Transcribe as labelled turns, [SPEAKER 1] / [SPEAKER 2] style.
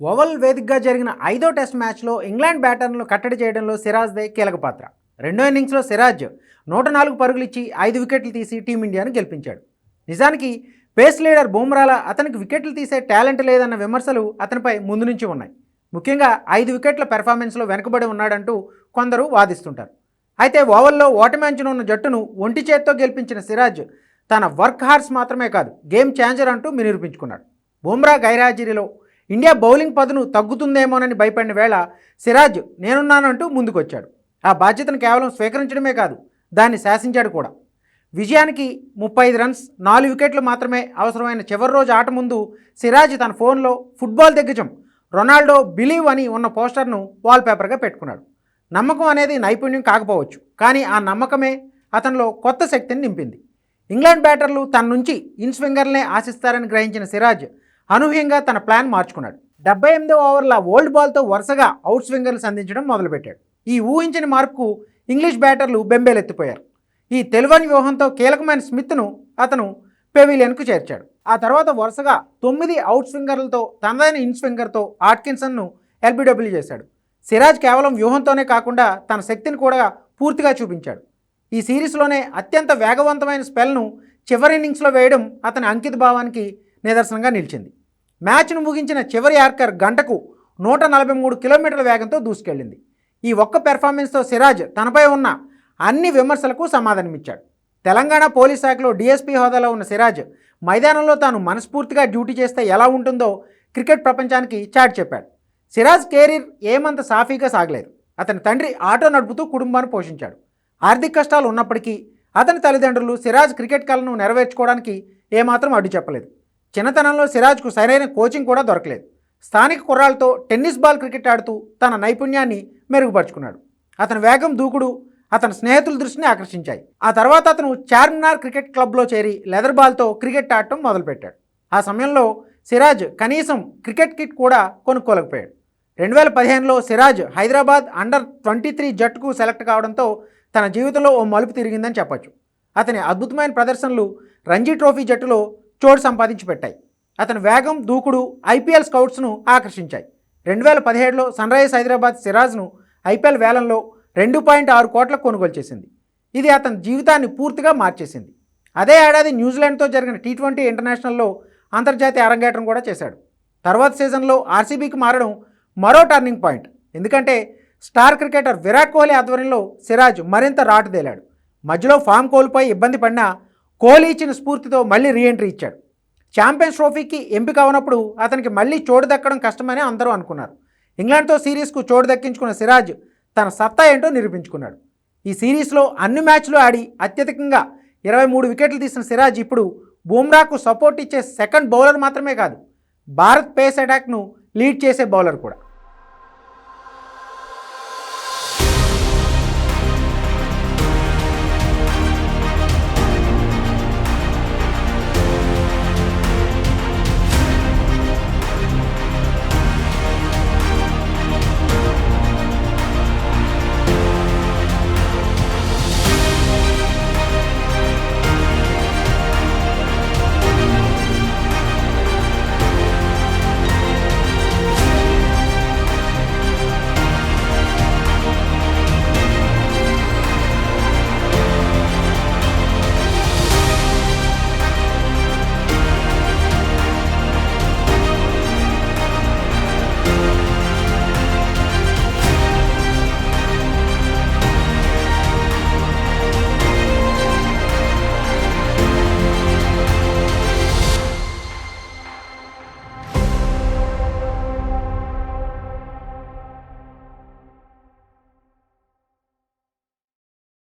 [SPEAKER 1] Oval వేదికగా జరిగిన 5వ టెస్ట్ మ్యాచ్లో ఇంగ్లాండ్ బ్యాటర్లను కట్టడి చేయడంలో సిరాజ్దే కీలక పాత్ర. రెండో ఇన్నింగ్స్లో సిరాజ్ 104 పరుగులు ఇచ్చి 5 వికెట్లు తీసి టీమిండియాను గెలిపించాడు. నిజానికి పేస్ లీడర్ బుమ్రాలా అతనికి వికెట్లు తీసే టాలెంట్ లేదన్న విమర్శలు అతనిపై ముందు నుంచి ఉన్నాయి. ముఖ్యంగా 5 వికెట్ల పెర్ఫార్మెన్స్లో వెనుకబడి ఉన్నాడంటూ కొందరు వాదిస్తుంటారు. అయితే ఓవల్లో ఓటమి అంచున ఉన్న జట్టును ఒంటి చేత్తో గెలిపించిన సిరాజ్ తన వర్క్ హార్స్ మాత్రమే కాదు, గేమ్ ఛాంజర్ అంటూ నిరూపించుకున్నాడు. బుమ్రా గైర్హాజరీలో ఇండియా బౌలింగ్ పదును తగ్గుతుందేమోనని భయపడిన వేళ సిరాజ్ నేనున్నానంటూ ముందుకొచ్చాడు. ఆ బాధ్యతను కేవలం స్వీకరించడమే కాదు, దాన్ని శాసించాడు కూడా. విజయానికి 35 రన్స్ 4 వికెట్లు మాత్రమే అవసరమైన చివరి రోజు ఆట ముందు సిరాజ్ తన ఫోన్లో ఫుట్బాల్ దిగ్గజం రొనాల్డో బిలీవ్ అని ఉన్న పోస్టర్ను వాల్పేపర్గా పెట్టుకున్నాడు. నమ్మకం అనేది నైపుణ్యం కాకపోవచ్చు, కానీ ఆ నమ్మకమే అతనిలో కొత్త శక్తిని నింపింది. ఇంగ్లాండ్ బ్యాటర్లు తన నుంచి ఇన్ స్వింగర్లనే ఆశిస్తారని గ్రహించిన సిరాజ్ అనూహ్యంగా తన ప్లాన్ మార్చుకున్నాడు. 78వ ఓవర్ల ఓల్డ్ బాల్తో వరుసగా అవుట్ స్వింగర్లు సంధించడం మొదలుపెట్టాడు. ఈ ఊహించిన మార్పుకు ఇంగ్లీష్ బ్యాటర్లు బెంబేలెత్తిపోయారు. ఈ తెలివని వ్యూహంతో కీలకమైన స్మిత్ను అతను పెవిలియన్కు చేర్చాడు. ఆ తర్వాత వరుసగా 9 అవుట్ స్వింగర్లతో తనదైన ఇన్ స్వింగర్తో ఆట్కిన్సన్ను ఎల్బిడబ్ల్యూ చేశాడు. సిరాజ్ కేవలం వ్యూహంతోనే కాకుండా తన శక్తిని కూడా పూర్తిగా చూపించాడు. ఈ సిరీస్లోనే అత్యంత వేగవంతమైన స్పెల్ను చివరి ఇన్నింగ్స్లో వేయడం అతని అంకిత భావానికి నిదర్శనంగా నిలిచింది. మ్యాచ్ను ముగించిన చివరి యార్కర్ గంటకు 143 కిలోమీటర్ల వేగంతో దూసుకెళ్లింది. ఈ ఒక్క పెర్ఫార్మెన్స్తో సిరాజ్ తనపై ఉన్న అన్ని విమర్శలకు సమాధానమిచ్చాడు. తెలంగాణ పోలీస్ శాఖలో డీఎస్పీ హోదాలో ఉన్న సిరాజ్ మైదానంలో తాను మనస్ఫూర్తిగా డ్యూటీ చేస్తే ఎలా ఉంటుందో క్రికెట్ ప్రపంచానికి చాటి చెప్పాడు. సిరాజ్ కెరీర్ ఏమంత సాఫీగా సాగలేదు. అతని తండ్రి ఆటో నడుపుతూ కుటుంబాన్ని పోషించాడు. ఆర్థిక కష్టాలు ఉన్నప్పటికీ అతని తల్లిదండ్రులు సిరాజ్ క్రికెట్ కలను నెరవేర్చుకోవడానికి ఏమాత్రం అడ్డు చెప్పలేదు. చిన్నతనంలో సిరాజ్కు సరైన కోచింగ్ కూడా దొరకలేదు. స్థానిక కుర్రాళ్లతో టెన్నిస్ బాల్ క్రికెట్ ఆడుతూ తన నైపుణ్యాన్ని మెరుగుపరుచుకున్నాడు. అతని వేగం, దూకుడు అతని స్నేహితుల దృష్టిని ఆకర్షించాయి. ఆ తర్వాత అతను చార్మినార్ క్రికెట్ క్లబ్లో చేరి లెదర్ బాల్తో క్రికెట్ ఆడటం మొదలుపెట్టాడు. ఆ సమయంలో సిరాజ్ కనీసం క్రికెట్ కిట్ కూడా కొనుక్కోలేకపోయాడు. 2015లో సిరాజ్ హైదరాబాద్ అండర్-23 జట్టుకు సెలెక్ట్ కావడంతో తన జీవితంలో ఓ మలుపు తిరిగిందని చెప్పొచ్చు. అతని అద్భుతమైన ప్రదర్శనలు రంజీ ట్రోఫీ జట్టులో చోటు సంపాదించి పెట్టాయి. అతని వేగం, దూకుడు ఐపీఎల్ స్కౌట్స్ను ఆకర్షించాయి. 2017లో సన్ రైజర్స్ హైదరాబాద్ సిరాజ్ను ఐపీఎల్ వేలంలో 2.6 కోట్లకు కొనుగోలు చేసింది. ఇది అతని జీవితాన్ని పూర్తిగా మార్చేసింది. అదే ఏడాది న్యూజిలాండ్తో జరిగిన T20 ఇంటర్నేషనల్లో అంతర్జాతీయ అరంగేట్రం కూడా చేశాడు. తర్వాత సీజన్లో ఆర్సీబీకి మారడం మరో టర్నింగ్ పాయింట్. ఎందుకంటే స్టార్ క్రికెటర్ విరాట్ కోహ్లీ ఆధ్వర్యంలో సిరాజ్ మరింత రాటుదేలాడు. మధ్యలో ఫామ్ కోల్పోయి ఇబ్బంది పడినా కోహ్లీ ఇచ్చిన స్ఫూర్తితో మళ్ళీ రీఎంట్రీ ఇచ్చాడు. ఛాంపియన్స్ ట్రోఫీకి ఎంపిక అవనప్పుడు అతనికి మళ్ళీ చోటు దక్కడం కష్టమని అందరూ అనుకున్నారు. ఇంగ్లాండ్తో సిరీస్కు చోటు దక్కించుకున్న సిరాజ్ తన సత్తా ఏంటో నిరూపించుకున్నాడు. ఈ సిరీస్లో అన్ని మ్యాచ్లు ఆడి అత్యధికంగా 23 వికెట్లు తీసిన సిరాజ్ ఇప్పుడు బుమ్రాకు సపోర్ట్ ఇచ్చే సెకండ్ బౌలర్ మాత్రమే కాదు, భారత్ పేస్ అటాక్ను లీడ్ చేసే బౌలర్ కూడా.